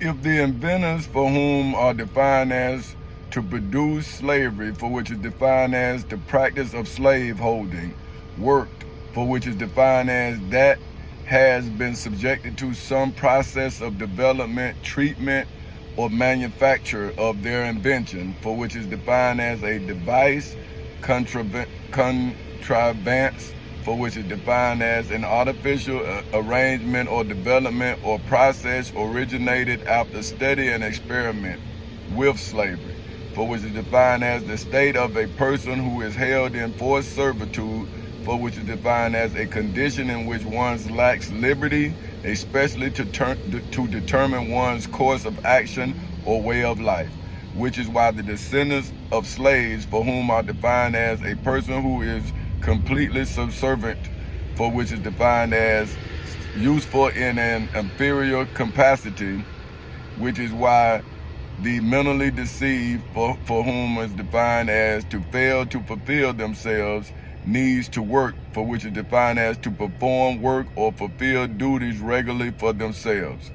If the inventors, for whom are defined as to produce slavery, for which is defined as the practice of slave holding, worked, for which is defined as that has been subjected to some process of development, treatment, or manufacture of their invention, for which is defined as a device, contrivance, for which is defined as an artificial arrangement or development or process originated after study and experiment with slavery, for which is defined as the state of a person who is held in forced servitude, for which is defined as a condition in which one lacks liberty, especially to determine one's course of action or way of life, which is why the descendants of slaves, for whom are defined as a person who is completely subservient, for which is defined as useful in an inferior capacity, which is why the mentally deceived, for whom is defined as to fail to fulfill themselves, needs to work, for which is defined as to perform work or fulfill duties regularly for themselves,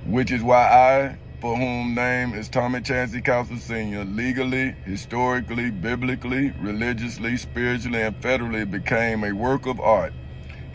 which is why I, for whom name is Tommy Chancey Council Sr., legally, historically, biblically, religiously, spiritually, and federally became a work of art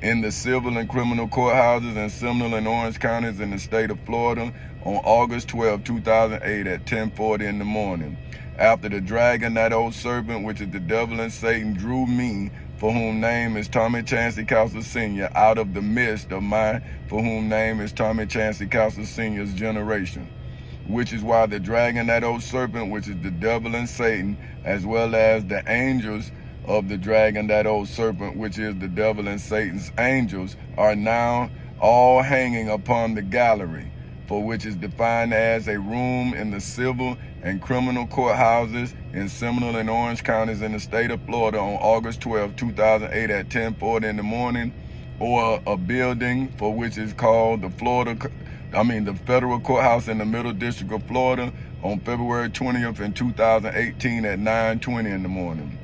in the civil and criminal courthouses in Seminole and Orange counties in the state of Florida on August 12, 2008 at 10:40 in the morning. After the dragon, that old serpent, which is the devil and Satan, drew me, for whom name is Tommy Chancey Council Sr., out of the midst of my, for whom name is Tommy Chancey Council Sr.'s generation, which is why the dragon, that old serpent, which is the devil and Satan, as well as the angels of the dragon, that old serpent, which is the devil and Satan's angels, are now all hanging upon the gallery, for which is defined as a room in the civil and criminal courthouses in Seminole and Orange counties in the state of Florida on August 12, 2008 at 10:40 in the morning, or a building for which is called the federal courthouse in the Middle District of Florida on February 20th in 2018 at 9:20 in the morning.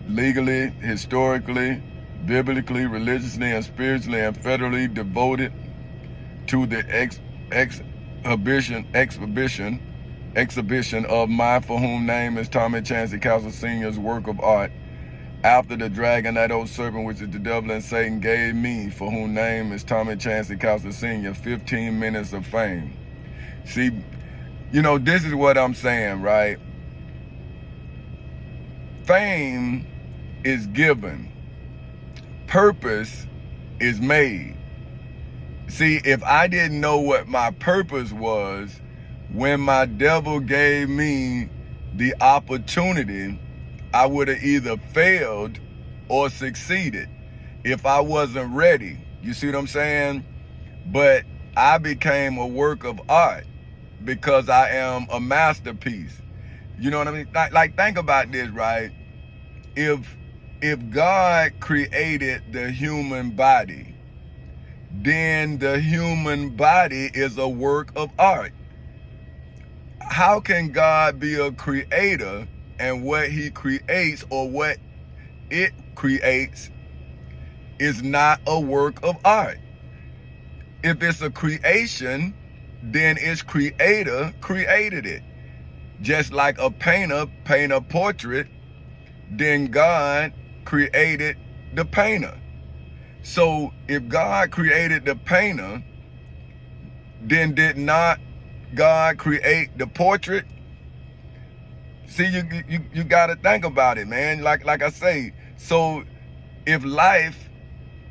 Legally, historically, biblically, religiously, and spiritually, and federally devoted to the exhibition of my, for whom name is Tommy Chancey Council Sr.'s work of art, after the dragon, that old serpent, which is the devil and Satan, gave me, for whom name is Tommy Chancey Council Sr., 15 minutes of fame. See, this is what I'm saying, right? Fame is given. Purpose is made. See, if I didn't know what my purpose was, when my devil gave me the opportunity, I would have either failed or succeeded if I wasn't ready. You see what I'm saying? But I became a work of art because I am a masterpiece. You know what I mean? Like think about this, right? If God created the human body, then the human body is a work of art. How can God be a creator and what he creates or what it creates is not a work of art? If it's a creation, then its creator created it. Just like a painter paint a portrait, then God created the painter. So if God created the painter, then did not God create the portrait? See, you got to think about it, man. Like I say, so if life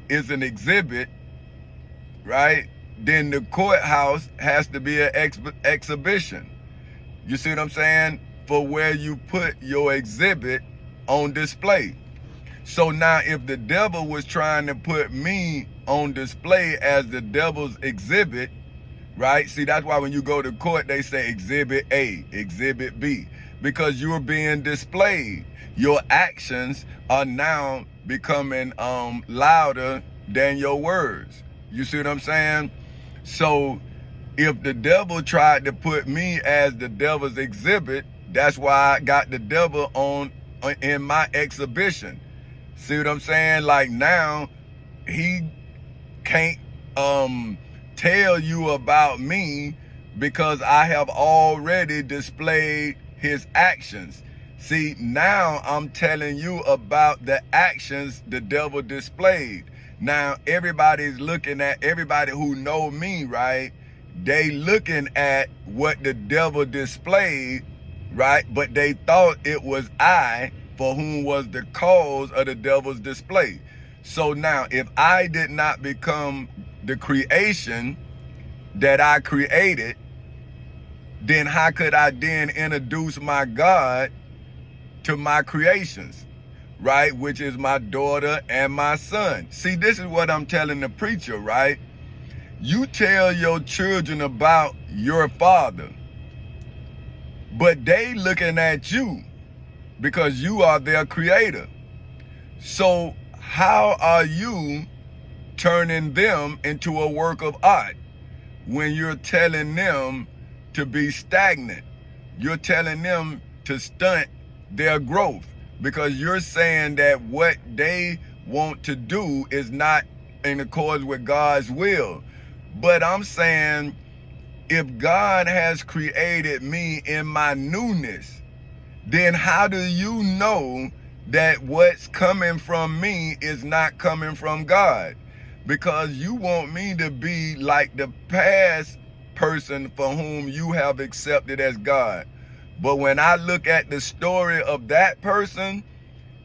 is an exhibit, right, then the courthouse has to be an exhibition. You see what I'm saying? For where you put your exhibit on display. So now if the devil was trying to put me on display as the devil's exhibit, right? See, that's why when you go to court, they say exhibit A, exhibit B, because you're being displayed. Your actions are now becoming louder than your words. You see what I'm saying? So if the devil tried to put me as the devil's exhibit, that's why I got the devil in my exhibition. See what I'm saying? Like now, he can't tell you about me because I have already displayed his actions. See, now I'm telling you about the actions the devil displayed. Now, everybody who know me, right? They looking at what the devil displayed, right? But they thought it was I for whom was the cause of the devil's display. So now, if I did not become the creation that I created, then how could I then introduce my God to my creations, right? Which is my daughter and my son. See, this is what I'm telling the preacher, right? You tell your children about your father, but they looking at you because you are their creator. So how are you turning them into a work of art when you're telling them to be stagnant? You're telling them to stunt their growth because you're saying that what they want to do is not in accord with God's will. But I'm saying, if God has created me in my newness, then how do you know that what's coming from me is not coming from God? Because you want me to be like the past person for whom you have accepted as God. But when I look at the story of that person,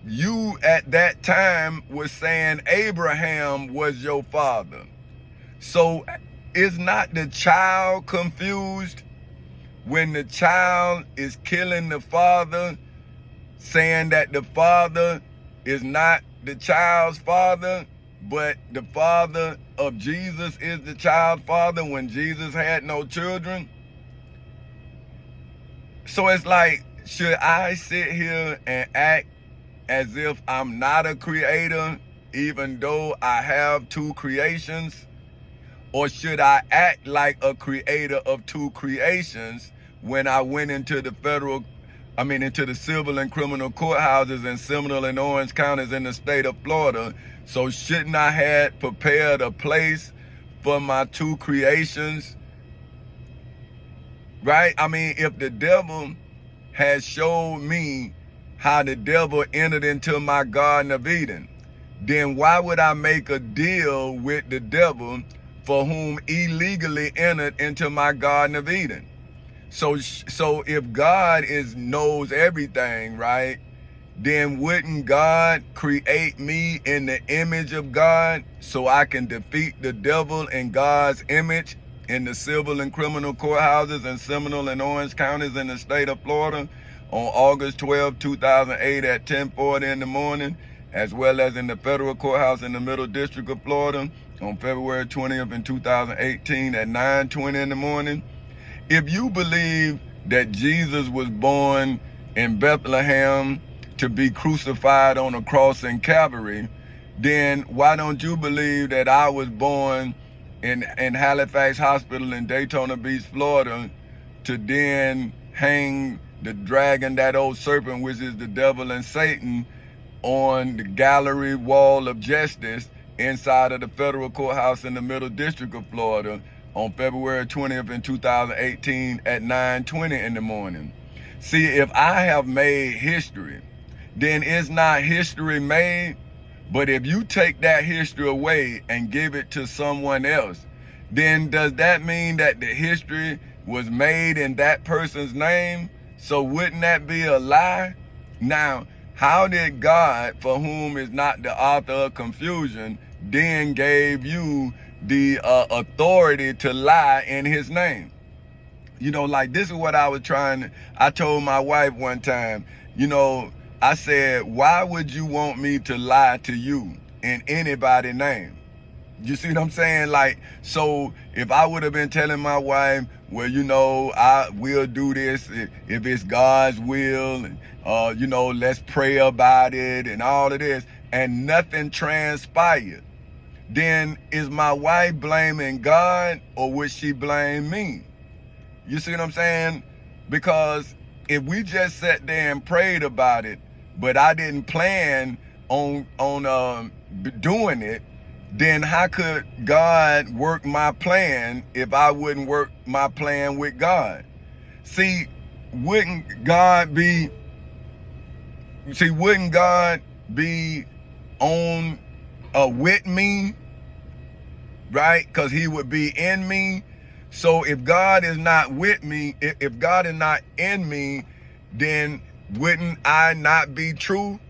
you at that time was saying Abraham was your father. So is not the child confused when the child is killing the father, saying that the father is not the child's father, but the father of Jesus is the child's father when Jesus had no children? So it's like, should I sit here and act as if I'm not a creator, even though I have two creations? Or should I act like a creator of two creations when I went into the into the civil and criminal courthouses in Seminole and Orange counties in the state of Florida? So shouldn't I have prepared a place for my two creations? Right? I mean, if the devil has showed me how the devil entered into my Garden of Eden, then why would I make a deal with the devil for whom illegally entered into my Garden of Eden? So if God knows everything, right, then wouldn't God create me in the image of God so I can defeat the devil in God's image in the civil and criminal courthouses in Seminole and Orange counties in the state of Florida on August 12, 2008 at 10:40 in the morning, as well as in the federal courthouse in the Middle District of Florida on February 20th in 2018 at 9:20 in the morning? If you believe that Jesus was born in Bethlehem to be crucified on a cross in Calvary, then why don't you believe that I was born in Halifax Hospital in Daytona Beach, Florida, to then hang the dragon, that old serpent, which is the devil and Satan, on the gallery wall of justice inside of the federal courthouse in the Middle District of Florida on February 20th in 2018 at 9:20 in the morning? See, if I have made history, then it's not history made. But if you take that history away and give it to someone else, then does that mean that the history was made in that person's name? So wouldn't that be a lie? Now, how did God, for whom is not the author of confusion, then gave you the authority to lie in his name? You know, like, this is what I told my wife one time, I said, why would you want me to lie to you in anybody's name? You see what I'm saying? Like, so if I would have been telling my wife, well, I will do this if it's God's will, and, let's pray about it and all of this, and nothing transpired, then is my wife blaming God or would she blame me? You see what I'm saying? Because if we just sat there and prayed about it, but I didn't plan on doing it, then how could God work my plan if I wouldn't work my plan with God? See, wouldn't God be on with me, right? Because he would be in me. So if God is not with me, if God is not in me, then wouldn't I not be true?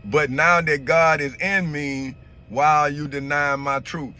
But now that God is in me, why are you denying my truth?